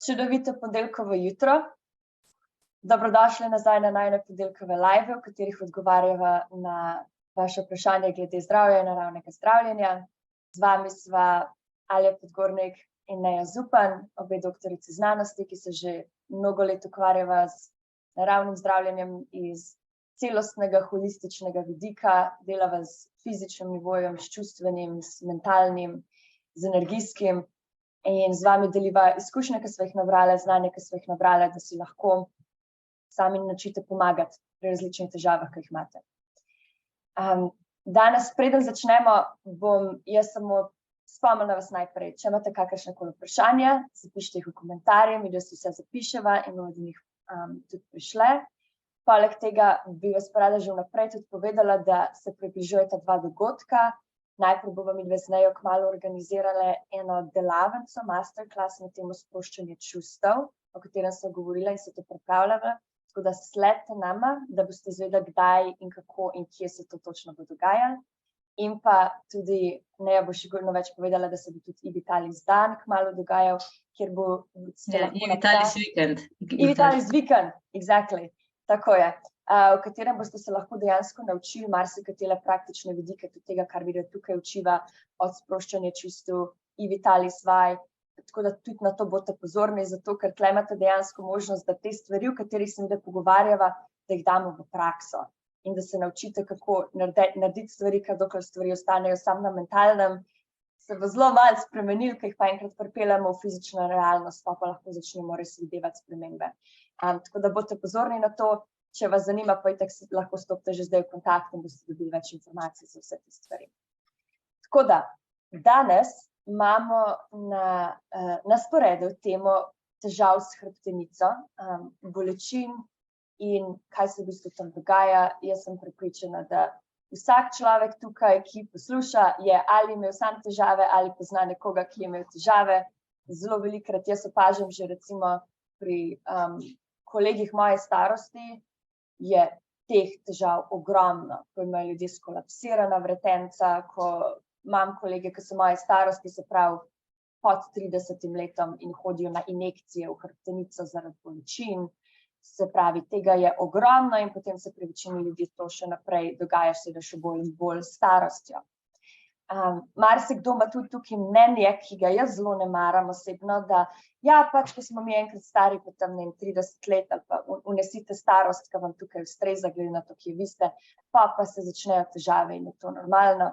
Čudovito ponedeljkovo jutro. Dobrodošli nazaj na najine ponedeljkove live, v katerih odgovarjava na vaše vprašanje glede zdravja in naravnega zdravljenja. Z vami sva Alja Podgornik in Neja Zupan, obe doktorici znanosti, ki se že mnogo let ukvarjava z naravnim zdravljenjem iz celostnega, holističnega vidika, delava z fizičnim nivojem, s čustvenim, s mentalnim, z energijskim. In z vami deliva izkušnje, ki sva jih nabrale, znanje, ki sva jih nabrale, da si lahko sami naučite pomagati pri različnih težavah, ki jih imate. Danes, preden začnemo, bom jaz samo spomnila vas najprej, če imate kakršnekoli vprašanja, zapišite jih v komentarje, mi da si vse zapiševa in bomo do njih tudi prišle. Poleg tega bi vas rada že vnaprej tudi povedala, da se približujeta dva dogodka. Najprej bova midve z Nejo kmalu organizirale eno delavnico, masterclass na temo sproščanja čustev, o katerem sem govorila in se to pripravljala. Tako da sledite nama, da boste izvedeli, kdaj in kako in kje se to točno bo dogajalo. In pa tudi Neja bo še več povedala, da se bo tudi Ivitalis dan kmalu dogajal, kjer bo Ivitalis vikend. Ivitalis vikend, exactly, tako je. V katerem boste se lahko dejansko naučili marsikatere praktične vidike tudi tega, kar vidite tukaj učiva, od sproščanja čustev, Ivitalis vaj, tako da tudi na to boste pozorni, zato ker tle imate dejansko možnost, da te stvari, o katerih se mi pogovarjava, da jih damo v prakso in da se naučite, kako narediti stvari, ker dokler stvari ostanejo samo na mentalnem, se bo zelo malo spremenil, ker jih pa enkrat pripeljemo v fizično realnost, pa lahko začnemo res videti spremembe. Tako da boste pozorni na to. Če vas zanima, pa itak lahko stopite že zdaj v kontakt in boste dobili več informacij za vse te stvari. Tako da, danes imamo na sporedu temo težav s hrbtenico, bolečin in kaj se v bistvu tam dogaja. Jaz sem prepričana, da vsak človek tukaj, ki posluša, je ali imel sam težave ali pozna nekoga, ki je imel težave. Zelo velikokrat jaz opažam že recimo pri kolegih moje starosti, je teh težav ogromno, ko imajo ljudje skolapsirana vretenca, ko imam kolege, ki so moje starosti, se pravi pod 30 letom in hodijo na injekcije v hrbtenico zaradi bolečin, se pravi, tega je ogromno in potem se pri večini ljudi to še naprej dogaja, seveda še bolj in bolj s starostjo. Marsikdo ima tudi tukaj mnenje, ki ga jaz zelo ne maram osebno, da ja, pač, ko smo mi enkrat stari, pa tam 30 let, ali pa unesite starost, ki vam tukaj ustreza, glede na to, kje vi ste, pa se začnejo težave in je to normalno.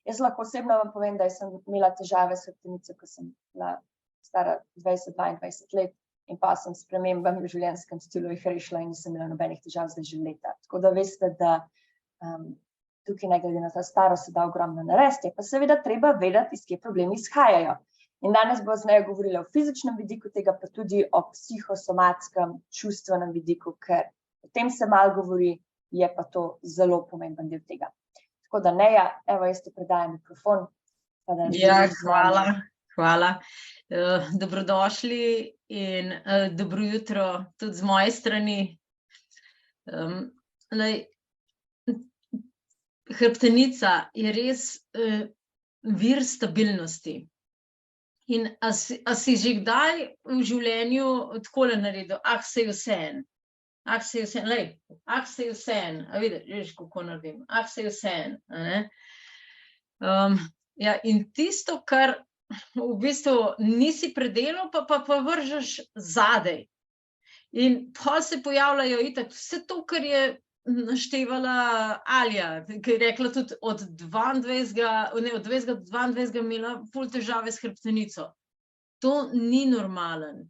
Jaz lahko osebno vam povem, da sem imela težave s hrbtenico, ko sem bila stara 20-22 let in pa sem s spremembami v življenjskem stilu jih rešila in nisem imela nobenih težav zdaj že leta. Tako da veste, da tukaj ne glede na ta starost se da ogromno narediti, pa seveda treba vedeti, iz kje problemi izhajajo. In danes bo z Nejo govorila o fizičnem vidiku tega, pa tudi o psihosomatskem, čustvenem vidiku, ker o tem se malo govori, je pa to zelo pomemben del tega. Tako da Neja, evo, jaz ti predajam mikrofon. Ja, hvala. Dobrodošli in dobro jutro tudi z moje strani. Hrbtenica je res vir stabilnosti. In a si že kdaj v življenju takole naredil, se je vseeno, se je vseeno, se je vseeno, a vidiš, kako naredim, se je vseeno. Ja, in tisto, kar v bistvu nisi predelal, pa vržeš zadej. In potem se pojavljajo itak vse to, kar je naštevala Alja, ki je rekla tudi od 20 do 22 imela ful težave s hrbtenico. To ni normalen.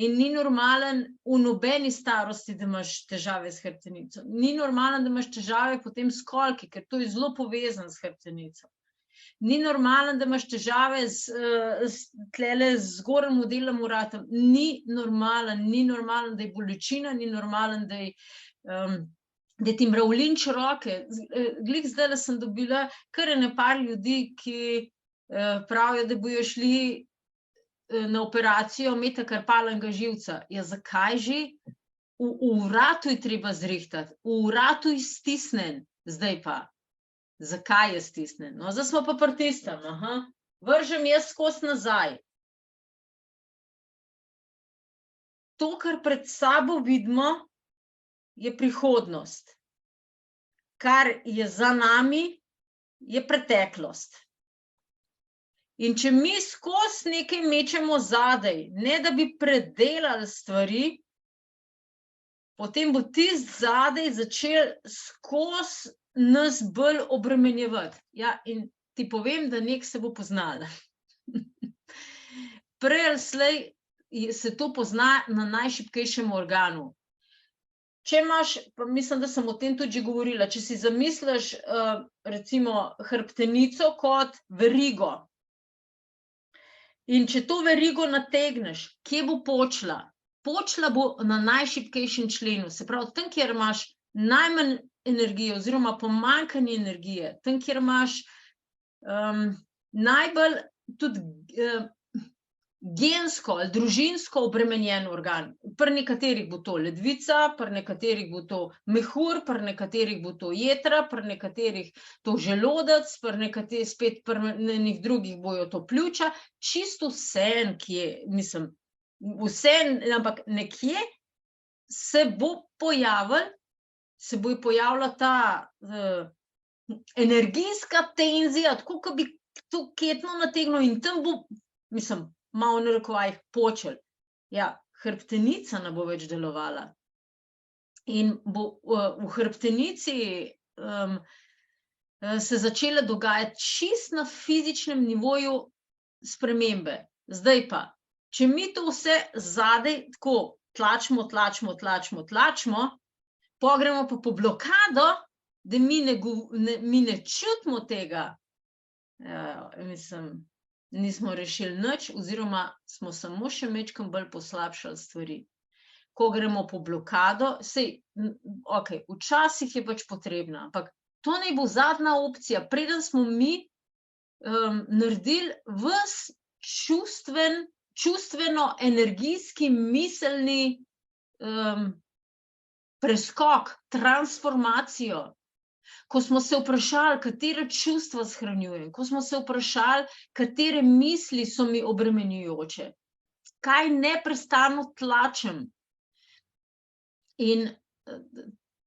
In ni normalen v nobeni starosti, da imaš težave s hrbtenico. Ni normalen, da imaš težave potem s kolki, ker to je zelo povezano s hrbtenico. Ni normalen, da imaš težave tlele z zgornjim delom vrata. Ni normalen, da je bolečina, ni normalen, da ti mravljinč roke. Glih zdaj sem dobila kar par ljudi, ki pravijo, da bojo šli na operacijo metakarpalnega živca. Ja, zakaj že? V vratu je treba zrihtati, v vratu je stisnen, zdaj pa. Zakaj je stisnen? No, zdaj smo pa pri tistem. Vržem jaz skozi nazaj. to, kar pred sabo vidimo, je prihodnost. Kar je za nami, je preteklost. In če mi skozi nekaj mečemo zadaj, ne da bi predelali stvari, potem bo tisti zadaj začel skozi nas bolj obremenjevati. Ja, in ti povem, da nek se bo poznal. Prej ali slej se to pozna na najšibkejšem organu. Če imaš, pa mislim, da sem o tem tudi že govorila, če si zamisliš recimo hrbtenico kot verigo, in če to verigo nategneš, kje bo počla? Počla bo na najšibkejšem členu, se pravi, tam, kjer imaš najmanj energije oziroma pomanjkanje energije, tam, kjer imaš najbolj tudi gensko ali družinsko obremenjen organ. Pri nekaterih bo to ledvica, pri nekaterih bo to mehur, pri nekaterih bo to jetra, pri nekaterih to želodec, pri nekaterih spet pri enih drugih bojo to pljuča, čisto vseeno, kje, mislim, vseeno, ampak nekje se bo pojavila ta energijska tenzija, tako kot bi to ketno nategnil in tam bo, mislim, malo v narekovajih počel. Ja, hrbtenica ne bo več delovala. In bo v hrbtenici se začele dogajati čisto na fizičnem nivoju spremembe. Zdaj pa, če mi to vse zadaj tako tlačimo, pogremo pa po blokado, da mi ne čutimo tega, mislim, nismo rešili nič, oziroma smo samo še majčkeno bolj poslabšali stvari. Ko gremo po blokado, včasih je pač potrebna, ampak to naj bo zadnja opcija, preden smo mi naredili ves čustveno-energijski miselni preskok, transformacijo. Ko smo se vprašali, katere čustva shranjujem, ko smo se vprašali, katere misli so mi obremenjujoče, kaj neprestano tlačem. In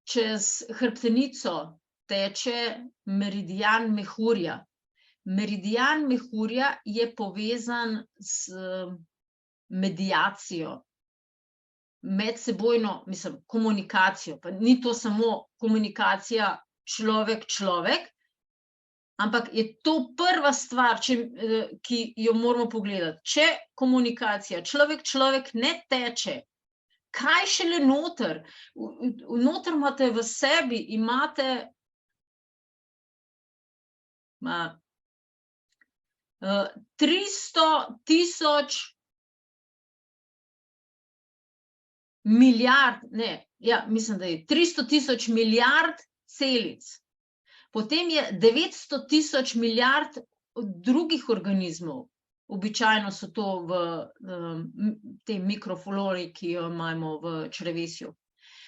čez hrbtenico teče meridian mehurja. Meridian mehurja je povezan s mediacijo, medsebojno, mislim, komunikacijo, pa ni to samo komunikacija človek, ampak je to prva stvar, ki jo moramo pogledati. Če komunikacija človek ne teče, kaj šele noter? Noter imate v sebi, imate 300,000 milijard, mislim, da je 300,000 milijard celic. Potem je 900,000 milijard drugih organizmov. Običajno so to v tej mikroflori, ki jo imamo v črevesju.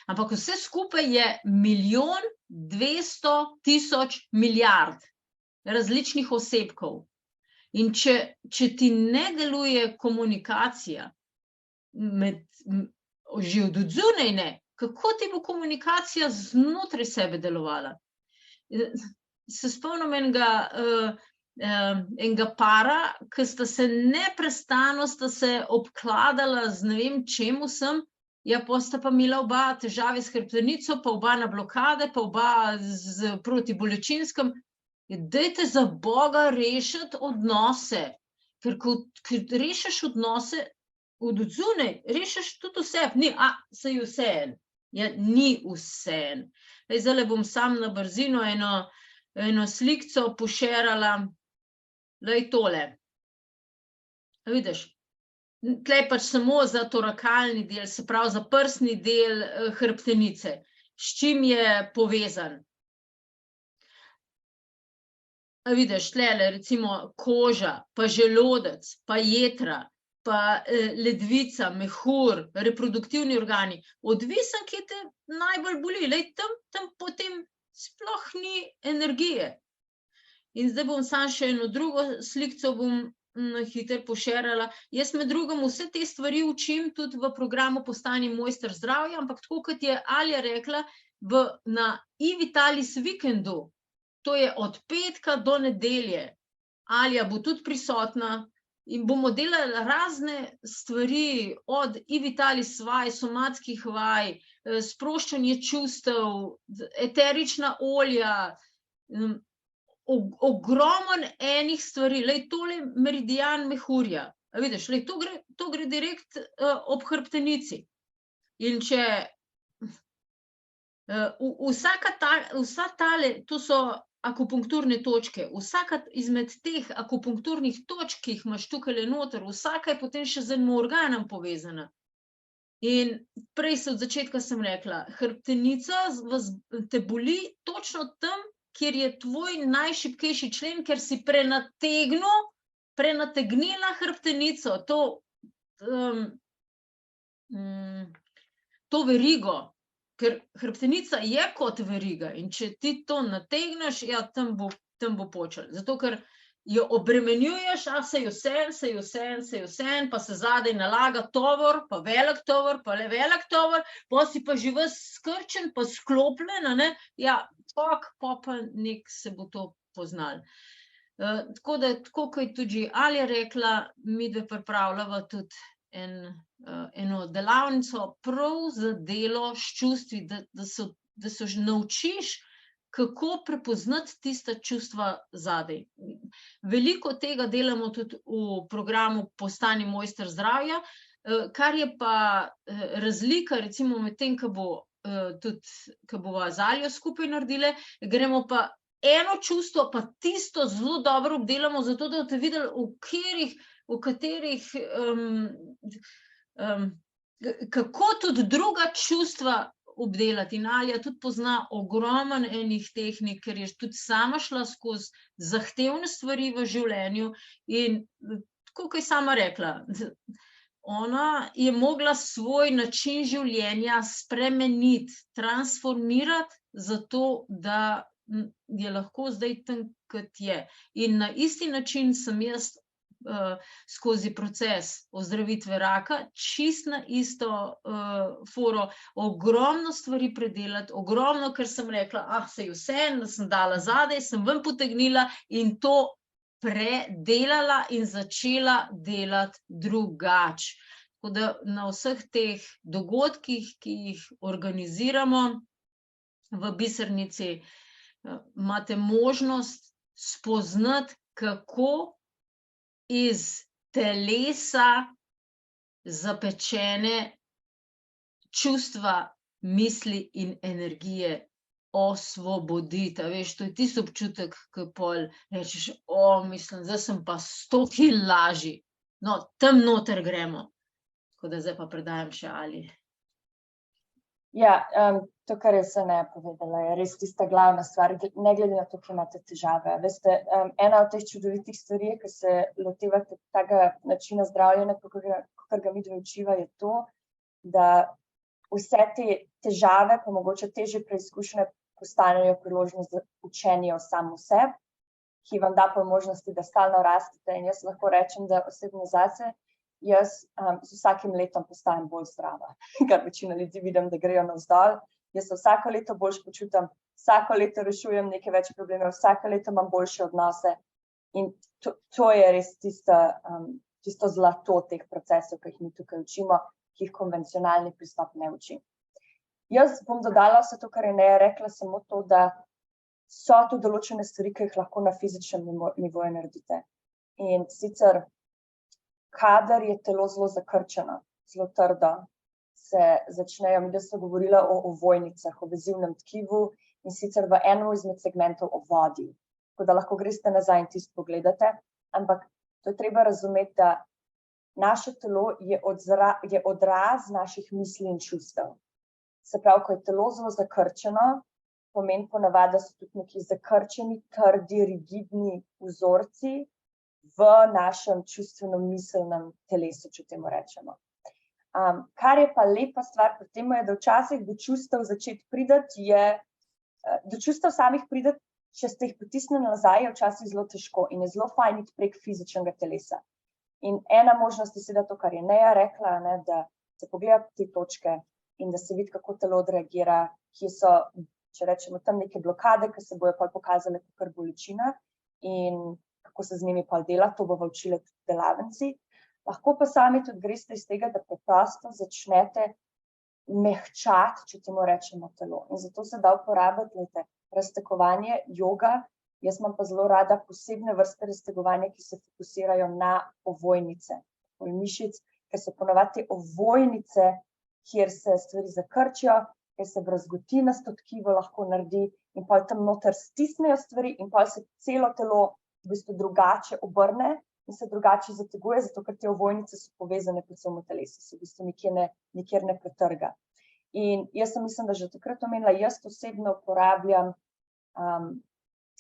Ampak vse skupaj je 1,200,000 milijard različnih osebkov. In če ti ne deluje komunikacija, že od odzunaj ne, kako ti bo komunikacija znotraj sebe delovala? Se spomnim enega para, ki sta se neprestano obkladala z ne vem čemu sem, ja, pa sta pa imela oba težave s hrbtenico, pa oba na blokade, pa oba proti bolečinskem. Dajte za Boga rešiti odnose, ker ko rešiš odnose od odzunaj, rešiš tudi vse. Saj je vseeno. Ja, ni vseeno. Zdaj bom sam na brzino eno slikco pošerala. Lej tole. Vidiš, tle pač samo za torakalni del, se pravi za prsni del hrbtenice. S čim je povezan? Vidiš, tlele recimo koža, pa želodec, pa jetra, pa ledvica, mehur, reproduktivni organi. Odvisen, ki te najbolj boli. Lej, tam potem sploh ni energije. In zdaj bom samo še eno drugo slikco bom na hitro pošerala. Jaz med drugim vse te stvari učim tudi v programu Postani mojster zdravja, ampak tako kot je Alja rekla, na iVitalis vikendu, to je od petka do nedelje, Alja bo tudi prisotna in bomo delali razne stvari, od iVitalis vaj, somatskih vaj, sproščanje čustev, eterična olja, ogromen enih stvari. Lej, tole meridian mehurja. A vidiš, lej, to gre direkt ob hrbtenici. In če vsa tale, to so akupunkturne točke, vsaka izmed teh akupunkturnih točk, ki jih imaš tukaj noter, vsaka je potem še z enim organom povezana. In prej od začetka sem rekla, hrbtenica te boli točno tam, kjer je tvoj najšibkejši člen, ker si prenategnila hrbtenico, to verigo, ker hrbtenica je kot veriga in če ti to nategneš, ja, tam bo počelo. Zato, ker jo obremenjuješ, sej vseeno, pa se zadaj nalaga tovor, pa velik tovor, pa le velik tovor, pa si pa že ves skrčen, pa sklopljen, ne, ja, pa nek se bo to poznalo. Tako da, tako kot je tudi Alja rekla, midve pripravljava tudi eno delavnico prav za delo s čustvi, da se naučiš, kako prepoznati tista čustva zadaj. Veliko tega delamo tudi v programu Postani mojster zdravja, kar je pa razlika, recimo med tem, ko bova z Aljo skupaj naredile, gremo pa eno čustvo, pa tisto zelo dobro obdelamo, zato da boste videli, v katerih, kako tudi druga čustva obdelati. In Alja tudi pozna ogromen enih tehnik, ker je tudi sama šla skozi zahtevne stvari v življenju in tako, kot je sama rekla, ona je mogla svoj način življenja spremeniti, transformirati, zato da je lahko zdaj tam, kot je. In na isti način sem jaz skozi proces ozdravitve raka, čist na isto foro, ogromno stvari predelati, ogromno, ker sem rekla, sej vseeno, da sem dala zadaj, sem ven potegnila in to predelala in začela delati drugače. Tako da na vseh teh dogodkih, ki jih organiziramo v Bisernici, imate možnost spoznati, kako iz telesa zapečene čustva, misli in energije osvoboditi. Veš, to je tisti občutek, ko pol rečeš, mislim, zdaj sem pa 100 kil lažji. No, tam noter gremo. Tako da zdaj pa predajam še Ali. Ja, to, kar je se ne povedala, je res tista glavna stvar, ne glede na to, ki imate težave. Veste, ena od teh čudovitih stvari, ki se lotevate tega načina zdravljenja, kakor ga midve učiva, je to, da vse te težave, pa mogoče težje preizkušnje, postanejo priložnost za učenje o samu sebi, ki vam da pa možnosti, da stalno rastete. In jaz lahko rečem, da osebno zase, jaz z vsakim letom postajam bolj zdrava, kar večina ljudi vidim, da grejo navzdol. Jaz se vsako leto boljš počutim, vsako leto rešujem nekaj več problemov, vsako leto imam boljše odnose in to je res tisto zlato teh procesov, ki jih mi tukaj učimo, ki jih konvencionalni pristop ne uči. Jaz bom dodala vse to, kar je Neja rekla, samo to, da so tu določene stvari, ki jih lahko na fizičnem nivoju naredite. In sicer, kadar je telo zelo zakrčeno, zelo trdo, se začnejo, mi da smo govorila o ovojnicah, o vezivnem tkivu in sicer v enem izmed segmentov o vodi. Tako da lahko greste nazaj in tisto pogledate, ampak to je treba razumeti, da naše telo je odraz naših misli in čustev. Se pravi, ko je telo zelo zakrčeno, pomeni ponavadi, da so tudi neki zakrčeni, trdi, rigidni vzorci v našem čustveno-miselnem telesu, če temu rečemo. Kar je pa lepa stvar pri tem, je, da včasih do čustev začeti pridati, do čustev samih pridati če ste jih potisnili nazaj, je včasih zelo težko in je zelo fajn iti prek fizičnega telesa. In ena možnost je seveda to, kar je Neja rekla, ne, da se pogleda te točke in da se vidi, kako telo odreagira, kje so, če rečemo, tam neke blokade, ki se bojo pa pokazale kot bolečina in kako se z njimi pa dela, to bomo učili tudi delavnici. Lahko pa sami tudi greste iz tega, da preprosto začnete mehčati, če temu rečemo, telo. In zato se da uporabiti raztegovanje, joga. Jaz imam pa zelo rada posebne vrste raztegovanja, ki se fokusirajo na ovojnice, mišic, ker so ponavadi ovojnice, kjer se stvari zakrčijo, kjer se brazgotinasto tkivo lahko naredi in pa tam noter stisnejo stvari in pa se celo telo v bistvu drugače obrne in se drugače zateguje, zato ker te ovojnice so povezane po celem telesu, se v bistvu nikjer ne pretrga. In jaz mislim, da že takrat omenila, jaz osebno uporabljam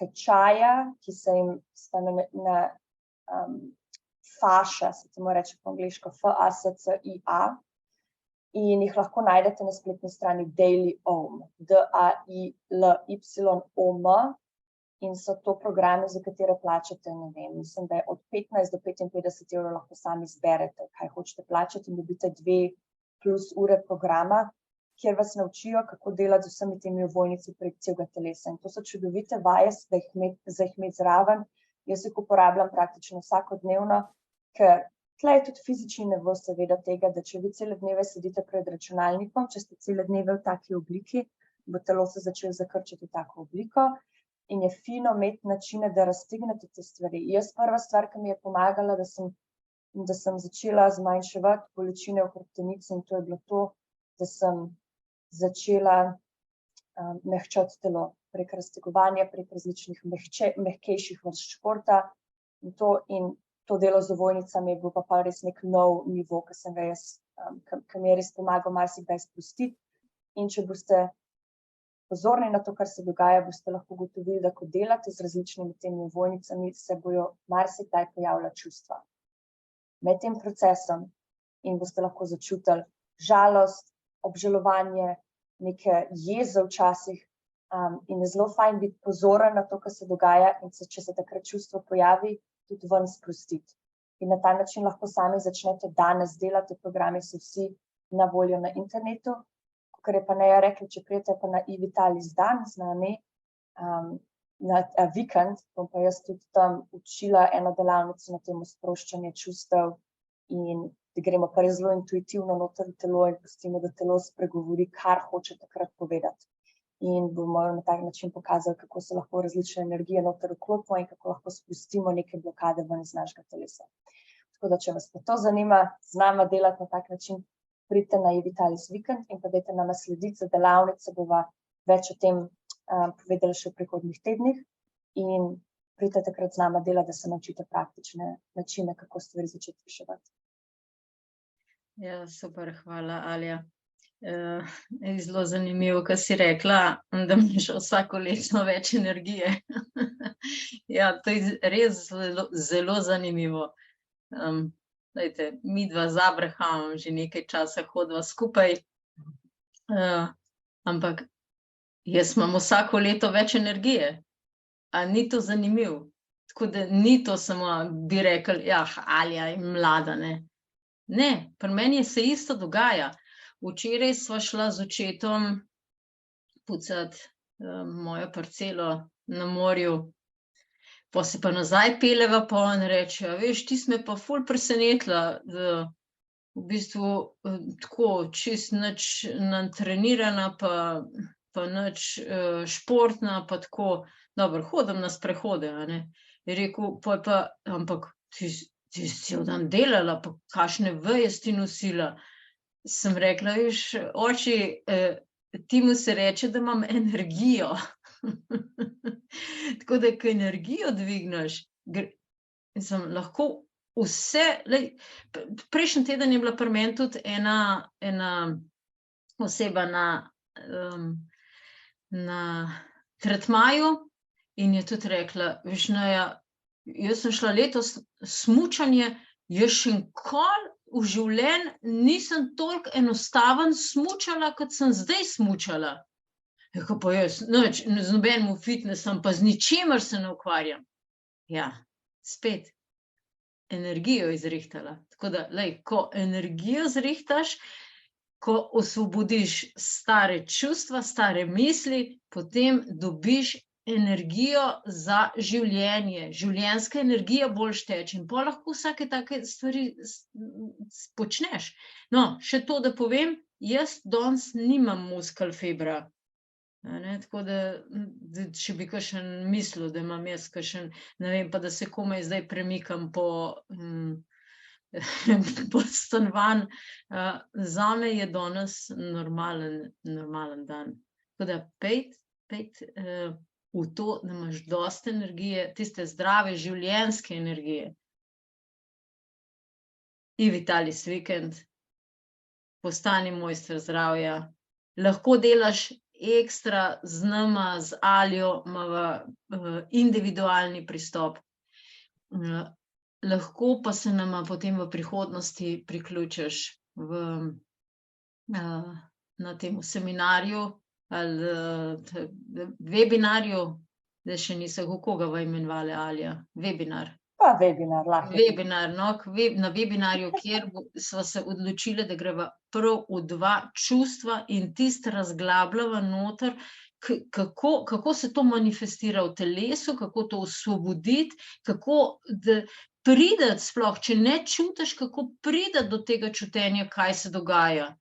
tečaja, ki se jim na faša, se temu reče po angleško FASCIA, in jih lahko najdete na spletni strani Daily Om, DAILYOM, in so to programe, za katere plačate, ne vem, mislim, da je od 15 do 55 evrov lahko sami izberete, kaj hočete plačati in dobite 2+ ure programa, kjer vas naučijo, kako delati z vsemi temi ovojnici prek celega telesa. In to so čudovite vaje, za jih imeti zraven. Jaz jih uporabljam praktično vsakodnevno, ker tle je tudi fizični nivo seveda tega, da če vi cele dneve sedite pred računalnikom, če ste cele dneve v taki obliki, bo telo se začelo zakrčiti v tako obliko in je fino imeti načine, da raztegnete te stvari. Jaz prva stvar, ki mi je pomagala, da sem začela zmanjševati bolečine v hrbtenici in to je bilo to, da sem začela mehčati telo prek raztegovanja, prek različnih mehkejših vrst športa in to delo z ovojnicami je bil pa res nek nov nivo, ki sem ga jaz, ki mi je res pomagal marsikdaj sprostiti. In če boste pozorni na to, kar se dogaja, boste lahko ugotovili, da ko delate z različnimi temi ovojnicami, se bojo marsikdaj pojavila čustva med tem procesom in boste lahko začutili žalost, obžalovanje, neke jeze včasih in je zelo fajn biti pozoren na to, kar se dogaja in če se takrat čustvo pojavi, tudi ven sprostiti. In na ta način lahko sami začnete danes delati, programi so vsi na voljo na internetu, kar je pa Neja rekla, če prijete pa na iVitalis dan z nami, na vikend, bom pa jaz tudi tam učila eno delavnico na temo sproščanja čustev in da gremo pa res zelo intuitivno noter v telo in pustimo, da telo spregovori, kar hoče takrat povedati. In bomo na tak način pokazali, kako se lahko različne energije noter vklopimo in kako lahko spustimo neke blokade ven iz našega telesa. Tako da, če vas pa to zanima, z nama delati na tak način, pridite na iVitalis vikend in pa dajte nama slediti za delavnice, bova več o tem povedali še v prihodnjih tednih in pridite takrat z nama delati, da se naučite praktične načine, kako stvari začeti reševati. Ja, super, hvala, Alja. Zelo zanimivo, kar si rekla, da imaš vsako leto več energije. Ja, to je res zelo zanimivo. Midva z Abrahamom že nekaj časa hodiva skupaj, ampak jaz imam vsako leto več energije. A ni to zanimivo? Tako da ni to samo, bi rekel, ja, Alja je mlada, ne. Ne, pri meni se isto dogaja. Včeraj sva šla z očetom pucati mojo parcelo na morju, pa se pa nazaj peljeva pa on reče, veš, ti si me pa ful presenetila, v bistvu tako čist nič natrenirana, pa nič športna, pa tako, dobro, hodim na sprehode, a ne. Je rekel, ampak ti si cel dan delala, pa kakšne veje si ti nosila. Sem rekla, veš, oči, temu se reče, da imam energijo. Tako da, ko energijo dvigneš, lahko vse, prejšnji teden je bila pri meni tudi ena oseba na tretmaju in je tudi rekla, veš, Neja, jaz sem šla letos smučanje, jaz še nikoli v življenju nisem toliko enostaven smučala, kot sem zdaj smučala. Ko pa jaz, nič, z nobenim fitnessom, pa z ničimer se ne ukvarjam. Ja, spet, energijo izrihtala. Tako da, lej, ko energijo zrihtaš, ko osvobodiš stare čustva, stare misli, potem dobiš energijo za življenje. Življenjska energija bolj teče in pol lahko vsake take stvari počneš. No, še to, da povem, jaz danes nimam muskelfibra. Tako da, če bi kakšen mislil, da imam jaz kakšen, ne vem, pa da se komaj zdaj premikam po stanovanj, zame je danes normalen dan. Tako da pejt v to, da imaš dosti energije, tiste zdrave življenjske energije. Vitalis Vikend, postani mojster zdravja. Lahko delaš ekstra z nama, z Aljo, imava individualni pristop. Lahko pa se nama potem v prihodnosti priključiš na tem seminarju ali webinarju, da še nisem, koga v imenovali, Alja? Webinar. Pa webinar, lahko. Webinar, no, na webinarju, kjer sva se odločili, da greva prav v dva čustva in tisto razglabljava noter, kako se to manifestira v telesu, kako to osvoboditi, kako prideti sploh, če ne čutiš, kako prideti do tega čutenja, kaj se dogaja.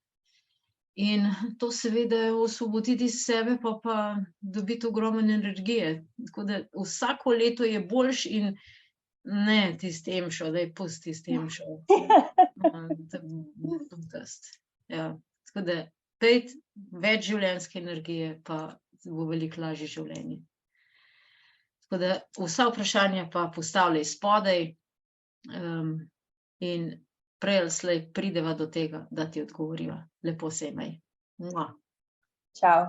In to seveda osvoboditi iz sebe, pa dobiti ogromno energije. Tako da vsako leto je boljš in ne tisti emšo, da je pusti tisti emšo. Ja. Tako da pejt več življenjske energije, pa bo veliko lažje življenje. Tako da vsa vprašanja pa postavljaj spodaj in prej ali slej prideva do tega, da ti odgovoriva. Lepo se imej. Čau.